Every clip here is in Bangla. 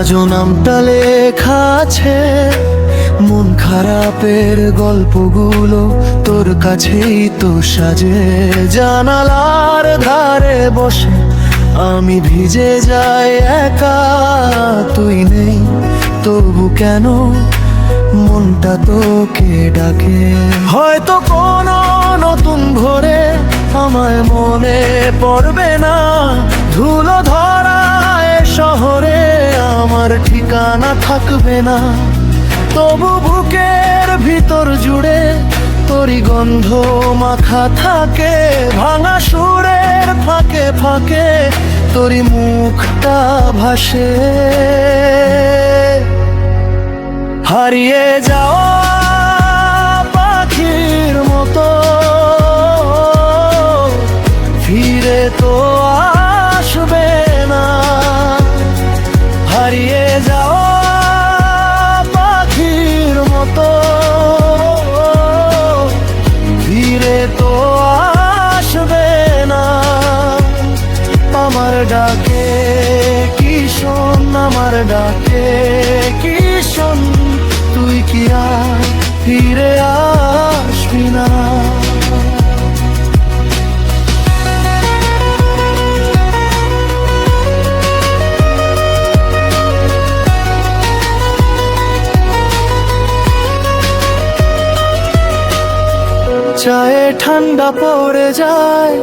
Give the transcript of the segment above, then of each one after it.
আজও নামটা লেখা আছে মন খারাপের গল্পগুলো তোর কাছেই তো সাজে। জানালার ধারে বসে আমি ভিজে যাই একা, তুই নেই তবু কেন মনটা তোকে ডাকে। হয়তো কোনো নতুন ভোরে আমায় মনে পড়বে না, ধুলো ধরা এ শহরে আমার ঠিকানা থাকবে না। তবু বুকের ভিতর জুড়ে তোরই গন্ধ মাখা থাকে, ভাঙা সুরের ফাঁকে ফাঁকে তোরই মুখটা ভাসে। হারিয়ে যাওয়া পাখির মতো ফিরে তো আসবে না। হারিয়ে যাওয়া পাখির মতো ফিরে তো আসবে না। আমার ডাকে কি শোন, আমার ডাকে কি শোন, তুই কি আর ফিরে আসবি না। চায়ে ঠান্ডা পড়ে যায়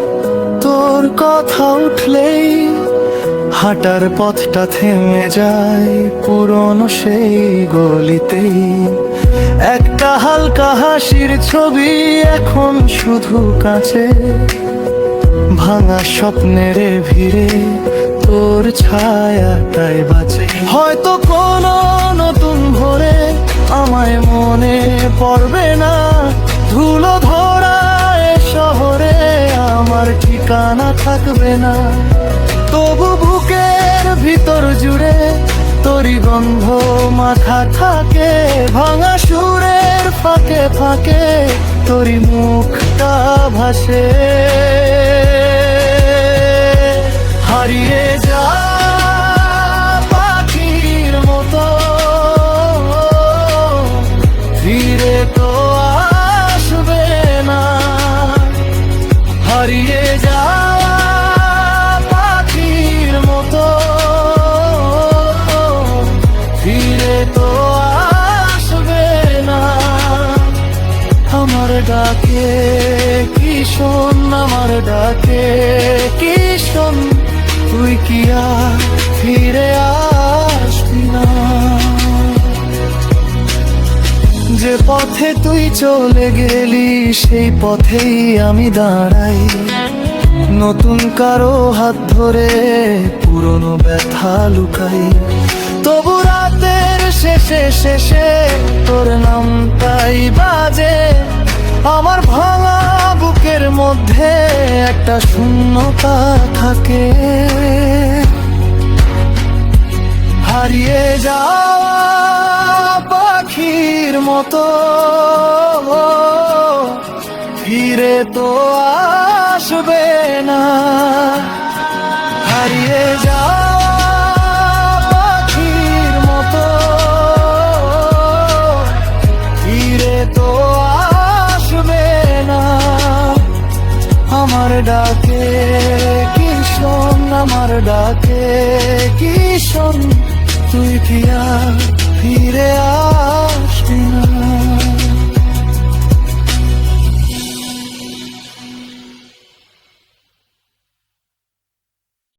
তোর কথা উঠলেই, হাঁটার পথটা থেমে যায় পুরনো সেই গলিতেই। একটা হালকা হাসির ছবি এখন শুধু কাছে, ভাঙা স্বপ্নের ভিড়ে তোর ছায়াটাই বাঁচে। হয়তো কোনো নতুন ভোরে আমায় মনে পড়বে না, ধুলো ধরা এ শহরে আমার ঠিকানা থাকবে না। তবু বুকের ভিতর জুড়ে তোরই গন্ধ মাখা থাকে, ভাঙা সুরের ফাঁকে ফাঁকে তোরই মুখটা ভাসে। হারিয়ে যা পাখির মতো ফিরে তো আসবে না। হারিয়ে যা পাখির মতো ফিরে তো আসবে না। আমার ডাকে কি শোন, আমার ডাকে কি শোন, তুই কি আর ফিরে আসবি না। যে পথে তুই চলে গেলি সেই পথেই আমি দাঁড়াই, নতুন কারো হাত ধরে পুরনো ব্যথা লুকাই। তবু রাতের শেষে শেষে তোর নামটাই বাজে, আমার ভাঙা বুকের মধ্যে একটা শূন্যতা থাকে। হারিয়ে যাওয়া পাখির মতো ফিরে তো আসবে না। হারিয়ে যাওয়া পাখির মতো ফিরে তো আসবে না। আমার ডাকে কি শোন, আমার ডাকে কি শোন, তুই কি আর ফিরে